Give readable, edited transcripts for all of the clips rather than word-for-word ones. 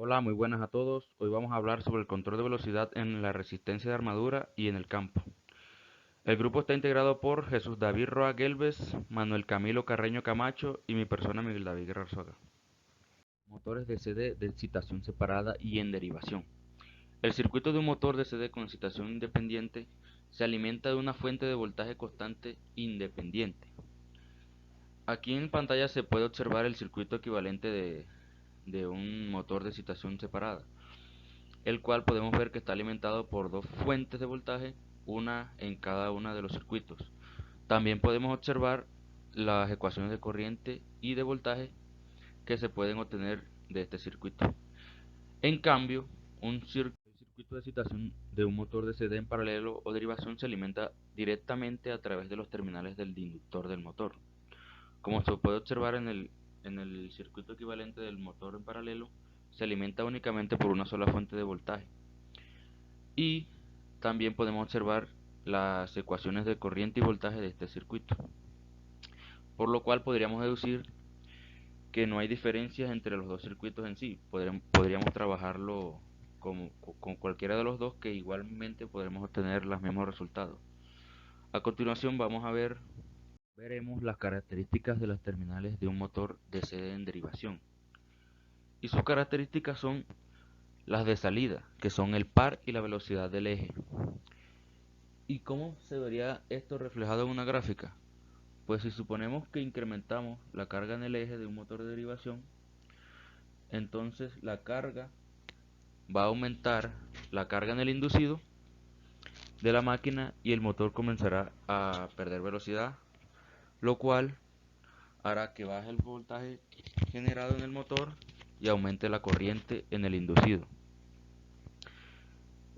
Hola, muy buenas a todos. Hoy vamos a hablar sobre el control de velocidad en la resistencia de armadura y en el campo. El grupo está integrado por Jesús David Roa Gelbes, Manuel Camilo Carreño Camacho y mi persona Miguel David Guerra Arzuaga. Motores de CD de excitación separada y en derivación. El circuito de un motor de CD con excitación independiente se alimenta de una fuente de voltaje constante independiente. Aquí en pantalla se puede observar el circuito equivalente de un motor de excitación separada, el cual podemos ver que está alimentado por dos fuentes de voltaje, una en cada uno de los circuitos. También podemos observar las ecuaciones de corriente y de voltaje que se pueden obtener de este circuito. En cambio, el circuito de excitación de un motor de CD en paralelo o derivación se alimenta directamente a través de los terminales del inductor del motor. Como se puede observar en el circuito equivalente del motor en paralelo, se alimenta únicamente por una sola fuente de voltaje. Y también podemos observar las ecuaciones de corriente y voltaje de este circuito, por lo cual podríamos deducir que no hay diferencias entre los dos circuitos en sí. Podríamos trabajarlo con cualquiera de los dos, que igualmente podremos obtener los mismos resultados. A continuación veremos las características de las terminales de un motor DC en derivación. Y sus características son las de salida, que son el par y la velocidad del eje. ¿Y cómo se vería esto reflejado en una gráfica? Pues si suponemos que incrementamos la carga en el eje de un motor de derivación, entonces la carga va a aumentar la carga en el inducido de la máquina y el motor comenzará a perder velocidad, lo cual hará que baje el voltaje generado en el motor y aumente la corriente en el inducido.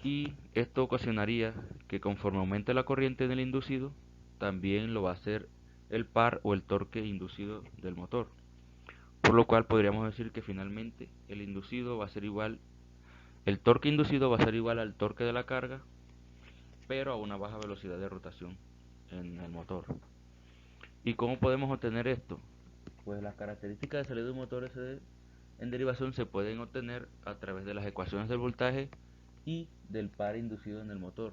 Y esto ocasionaría que conforme aumente la corriente en el inducido, también lo va a hacer el par o el torque inducido del motor. Por lo cual podríamos decir que finalmente el torque inducido va a ser igual al torque de la carga, pero a una baja velocidad de rotación en el motor. ¿Y cómo podemos obtener esto? Pues las características de salida de un motor SD en derivación se pueden obtener a través de las ecuaciones del voltaje y del par inducido en el motor,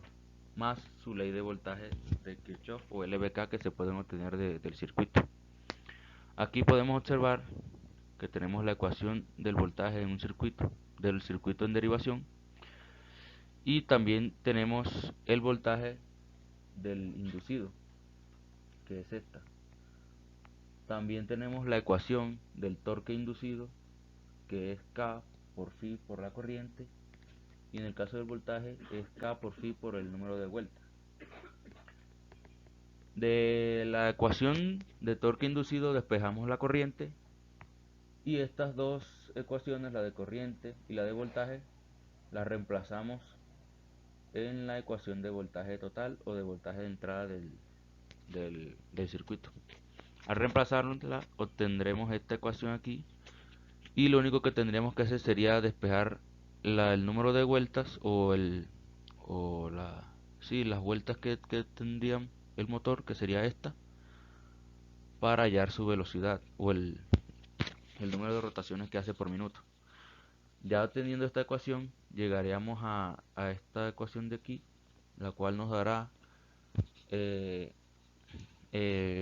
más su ley de voltaje de Kirchhoff o LVK que se pueden obtener del circuito. Aquí podemos observar que tenemos la ecuación del voltaje en un circuito, del circuito en derivación, y también tenemos el voltaje del inducido, que es esta. También tenemos la ecuación del torque inducido, que es K por phi por la corriente, y en el caso del voltaje es K por phi por el número de vueltas. De la ecuación de torque inducido despejamos la corriente, y estas dos ecuaciones, la de corriente y la de voltaje, las reemplazamos en la ecuación de voltaje total o de voltaje de entrada del circuito. Al reemplazarla obtendremos esta ecuación aquí, y lo único que tendríamos que hacer sería despejar el número de vueltas o las vueltas que tendría el motor, que sería esta, para hallar su velocidad o el número de rotaciones que hace por minuto. Ya teniendo esta ecuación, llegaríamos a esta ecuación de aquí, la cual nos dará eh,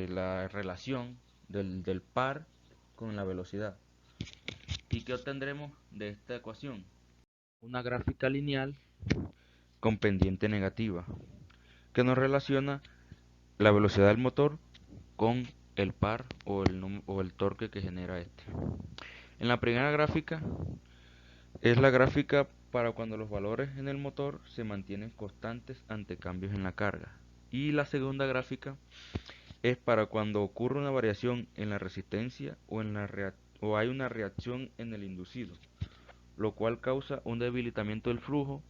la relación del par con la velocidad. ¿Y qué obtendremos de esta ecuación? Una gráfica lineal con pendiente negativa, que nos relaciona la velocidad del motor con el par o el torque que genera este. En la primera gráfica es la gráfica para cuando los valores en el motor se mantienen constantes ante cambios en la carga. Y la segunda gráfica es para cuando ocurre una variación en la resistencia o hay una reacción en el inducido, lo cual causa un debilitamiento del flujo,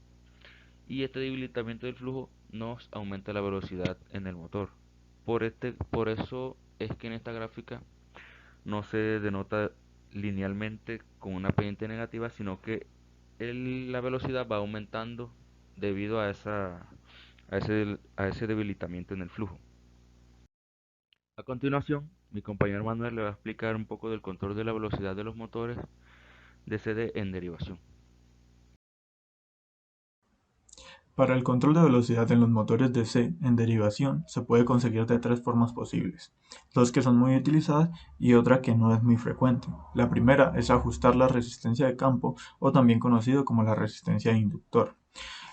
y este debilitamiento del flujo nos aumenta la velocidad en el motor. Por eso es que en esta gráfica no se denota linealmente con una pendiente negativa, sino que la velocidad va aumentando debido a ese debilitamiento en el flujo. A continuación, mi compañero Manuel le va a explicar un poco del control de la velocidad de los motores de CD en derivación. Para el control de velocidad en los motores DC en derivación se puede conseguir de tres formas posibles, dos que son muy utilizadas y otra que no es muy frecuente. La primera es ajustar la resistencia de campo o también conocido como la resistencia de inductor,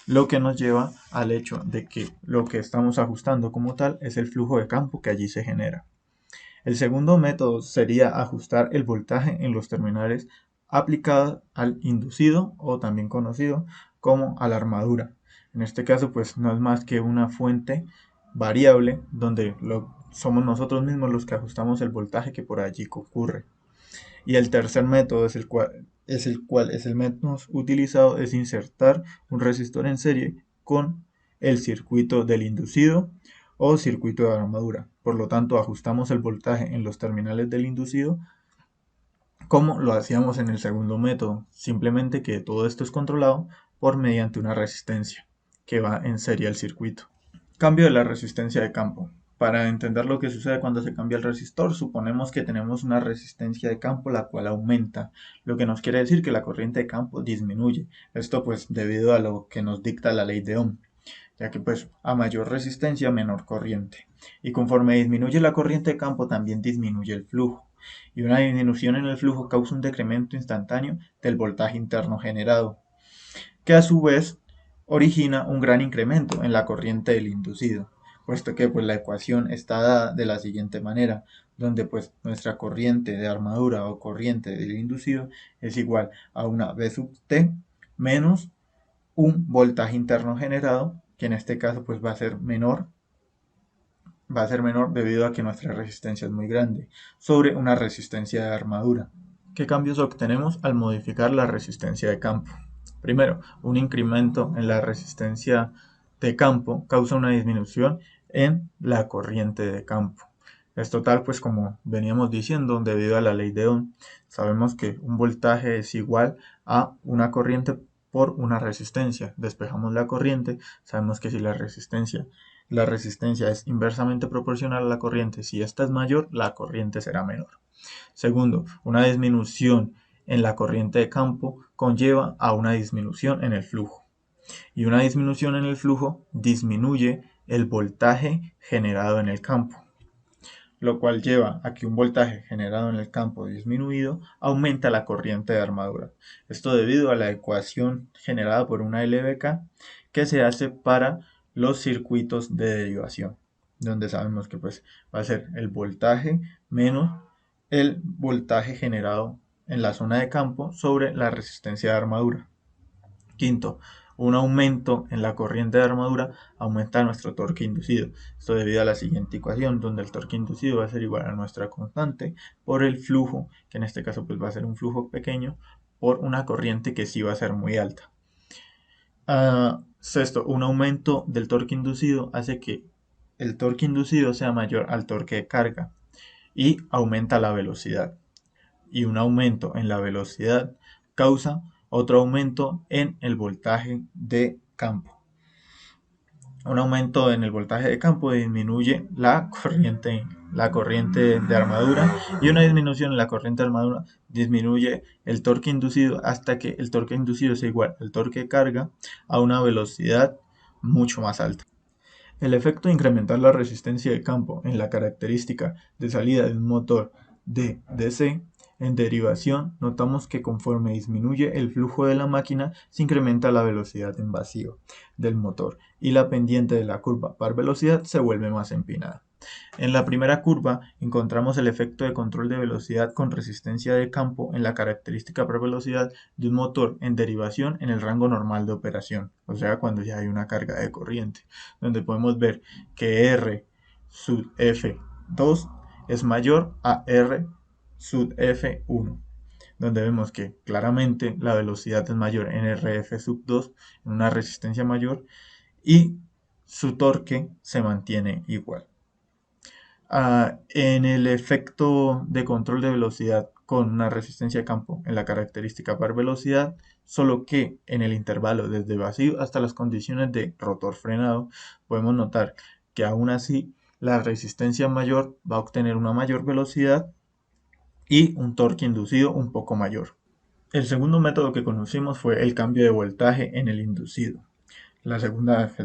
lo que nos lleva al hecho de que lo que estamos ajustando como tal es el flujo de campo que allí se genera. El segundo método sería ajustar el voltaje en los terminales aplicado al inducido o también conocido como a la armadura. En este caso pues no es más que una fuente variable donde somos nosotros mismos los que ajustamos el voltaje que por allí ocurre. Y el tercer método es el menos utilizado, es insertar un resistor en serie con el circuito del inducido o circuito de armadura. Por lo tanto, ajustamos el voltaje en los terminales del inducido como lo hacíamos en el segundo método, simplemente que todo esto es controlado por mediante una resistencia que va en serie al circuito. Cambio de la resistencia de campo. Para entender lo que sucede cuando se cambia el resistor, suponemos que tenemos una resistencia de campo la cual aumenta, lo que nos quiere decir que la corriente de campo disminuye. Esto pues debido a lo que nos dicta la ley de Ohm, ya que pues a mayor resistencia menor corriente. Y conforme disminuye la corriente de campo también disminuye el flujo. Y una disminución en el flujo causa un decremento instantáneo del voltaje interno generado, que a su vez origina un gran incremento en la corriente del inducido, puesto que pues, la ecuación está dada de la siguiente manera, donde pues nuestra corriente de armadura o corriente del inducido es igual a una V sub T menos un voltaje interno generado, que en este caso pues va a ser menor debido a que nuestra resistencia es muy grande, sobre una resistencia de armadura. ¿Qué cambios obtenemos al modificar la resistencia de campo? Primero, un incremento en la resistencia de campo causa una disminución en la corriente de campo. Esto tal pues como veníamos diciendo debido a la ley de Ohm. Sabemos que un voltaje es igual a una corriente por una resistencia. Despejamos la corriente, sabemos que si la resistencia es inversamente proporcional a la corriente, si esta es mayor, la corriente será menor. Segundo, una disminución en la corriente de campo conlleva a una disminución en el flujo. Y una disminución en el flujo disminuye el voltaje generado en el campo, lo cual lleva a que un voltaje generado en el campo disminuido aumenta la corriente de armadura. Esto debido a la ecuación generada por una LBK que se hace para los circuitos de derivación, donde sabemos que pues va a ser el voltaje menos el voltaje generado en la zona de campo sobre la resistencia de armadura. Quinto, un aumento en la corriente de armadura aumenta nuestro torque inducido. Esto debido a la siguiente ecuación, donde el torque inducido va a ser igual a nuestra constante por el flujo, que en este caso pues va a ser un flujo pequeño, por una corriente que sí va a ser muy alta. Sexto, un aumento del torque inducido hace que el torque inducido sea mayor al torque de carga y aumenta la velocidad. Y un aumento en la velocidad causa otro aumento en el voltaje de campo. Un aumento en el voltaje de campo disminuye la corriente de armadura, y una disminución en la corriente de armadura disminuye el torque inducido hasta que el torque inducido sea igual al torque de carga a una velocidad mucho más alta. El efecto de incrementar la resistencia de campo en la característica de salida de un motor de DC en derivación, notamos que conforme disminuye el flujo de la máquina, se incrementa la velocidad en vacío del motor y la pendiente de la curva par velocidad se vuelve más empinada. En la primera curva encontramos el efecto de control de velocidad con resistencia de campo en la característica par velocidad de un motor en derivación en el rango normal de operación, o sea cuando ya hay una carga de corriente, donde podemos ver que R sub F2 es mayor a R sub F1, donde vemos que claramente la velocidad es mayor en RF sub 2 en una resistencia mayor y su torque se mantiene igual. En el efecto de control de velocidad con una resistencia de campo en la característica par velocidad, solo que en el intervalo desde vacío hasta las condiciones de rotor frenado, podemos notar que aún así la resistencia mayor va a obtener una mayor velocidad y un torque inducido un poco mayor. El segundo método que conocimos fue el cambio de voltaje en el inducido. Es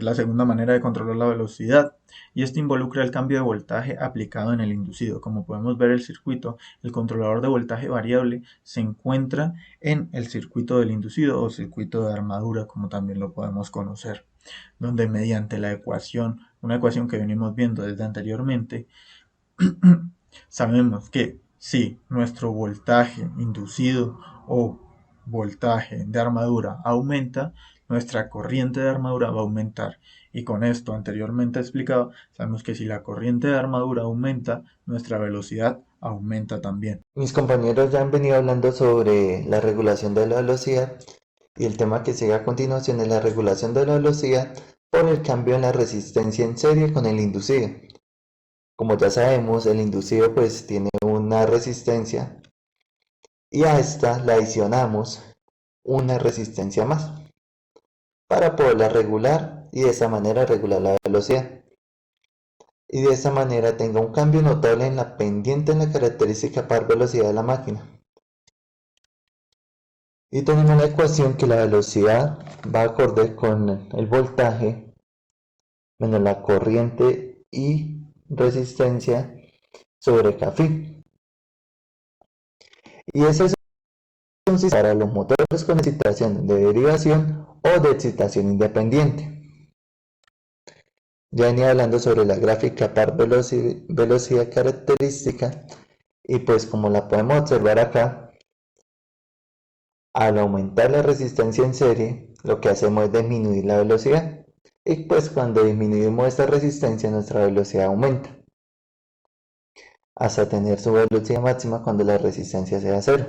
la segunda manera de controlar la velocidad y esto involucra el cambio de voltaje aplicado en el inducido. Como podemos ver el circuito, el controlador de voltaje variable se encuentra en el circuito del inducido o circuito de armadura, como también lo podemos conocer, donde mediante una ecuación que venimos viendo desde anteriormente, sabemos que si nuestro voltaje inducido o voltaje de armadura aumenta, nuestra corriente de armadura va a aumentar. Y con esto anteriormente explicado, sabemos que si la corriente de armadura aumenta, nuestra velocidad aumenta también. Mis compañeros ya han venido hablando sobre la regulación de la velocidad y el tema que sigue a continuación es la regulación de la velocidad por el cambio en la resistencia en serie con el inducido. Como ya sabemos, el inducido pues tiene una resistencia y a esta le adicionamos una resistencia más para poderla regular y de esa manera regular la velocidad. Y de esa manera tenga un cambio notable en la pendiente en la característica par velocidad de la máquina. Y tenemos la ecuación que la velocidad va acorde con el voltaje menos la corriente y resistencia sobre Kφ. Y ese es un sistema para los motores con excitación de derivación o de excitación independiente. Ya venía hablando sobre la gráfica par velocidad característica y pues como la podemos observar acá, al aumentar la resistencia en serie, lo que hacemos es disminuir la velocidad. Y pues cuando disminuimos esta resistencia, nuestra velocidad aumenta hasta tener su velocidad máxima cuando la resistencia sea cero.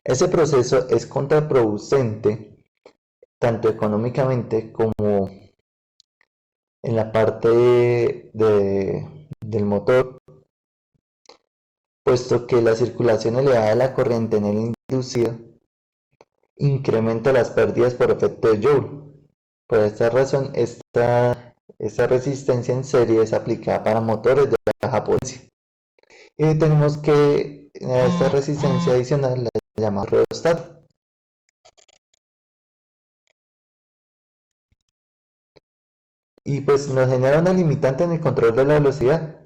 Ese proceso es contraproducente tanto económicamente como en la parte del motor, puesto que la circulación elevada de la corriente en el inducido incrementa las pérdidas por efecto de Joule. Por esta razón, esta resistencia en serie es aplicada para motores de baja potencia. Y tenemos que a esta resistencia adicional la llamamos rheostat. Y pues nos genera una limitante en el control de la velocidad.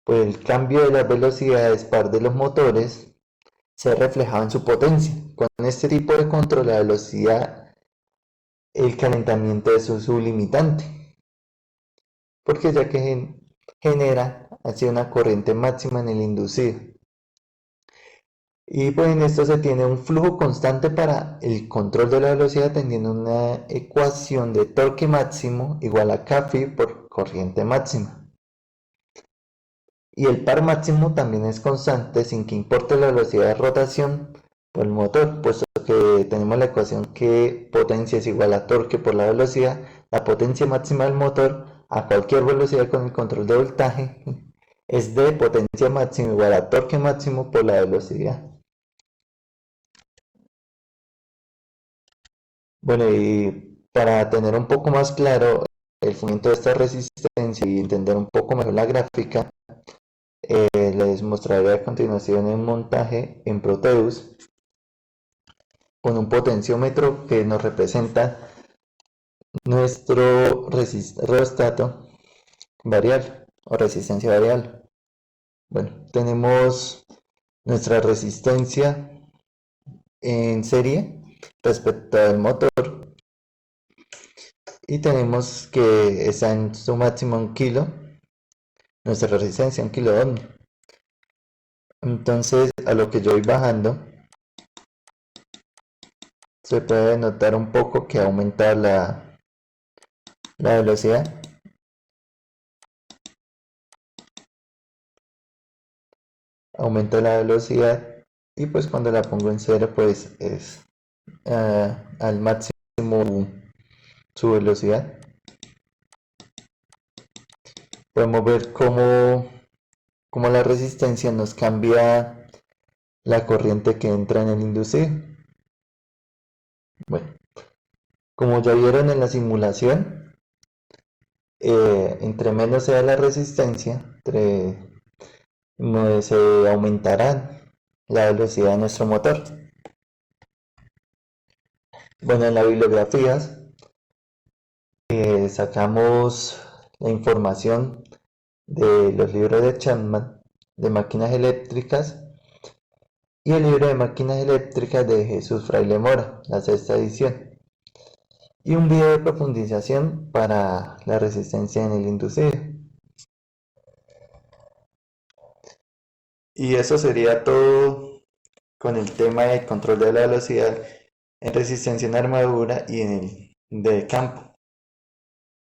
Pues el cambio de las velocidades par de los motores se reflejaba en su potencia. Con este tipo de control de la velocidad, el calentamiento es su limitante, porque ya que genera así una corriente máxima en el inducido. Y pues en esto se tiene un flujo constante para el control de la velocidad teniendo una ecuación de torque máximo igual a Kφ por corriente máxima. Y el par máximo también es constante sin que importe la velocidad de rotación por el motor, puesto que tenemos la ecuación que potencia es igual a torque por la velocidad, la potencia máxima del motor a cualquier velocidad con el control de voltaje es de potencia máxima igual a torque máximo por la velocidad. Bueno, y para tener un poco más claro el fundamento de esta resistencia y entender un poco mejor la gráfica, les mostraré a continuación el montaje en Proteus con un potenciómetro que nos representa nuestro reostato variable o resistencia variable. Bueno, tenemos nuestra resistencia en serie respecto al motor y tenemos que está en su máximo en kilo, nuestra resistencia en kilo ohm. Entonces, a lo que yo voy bajando, se puede notar un poco que aumenta la velocidad. Aumenta la velocidad y pues cuando la pongo en cero pues es al máximo su velocidad. Podemos ver cómo la resistencia nos cambia la corriente que entra en el inducido. Bueno, como ya vieron en la simulación, entre menos sea la resistencia, se aumentarán la velocidad de nuestro motor. Bueno, en la bibliografía sacamos la información de los libros de Chapman de máquinas eléctricas y el libro de máquinas eléctricas de Jesús Fraile Mora, la sexta edición, y un video de profundización para la resistencia en el inducido. Y eso sería todo con el tema del control de la velocidad en resistencia en armadura y en el de campo.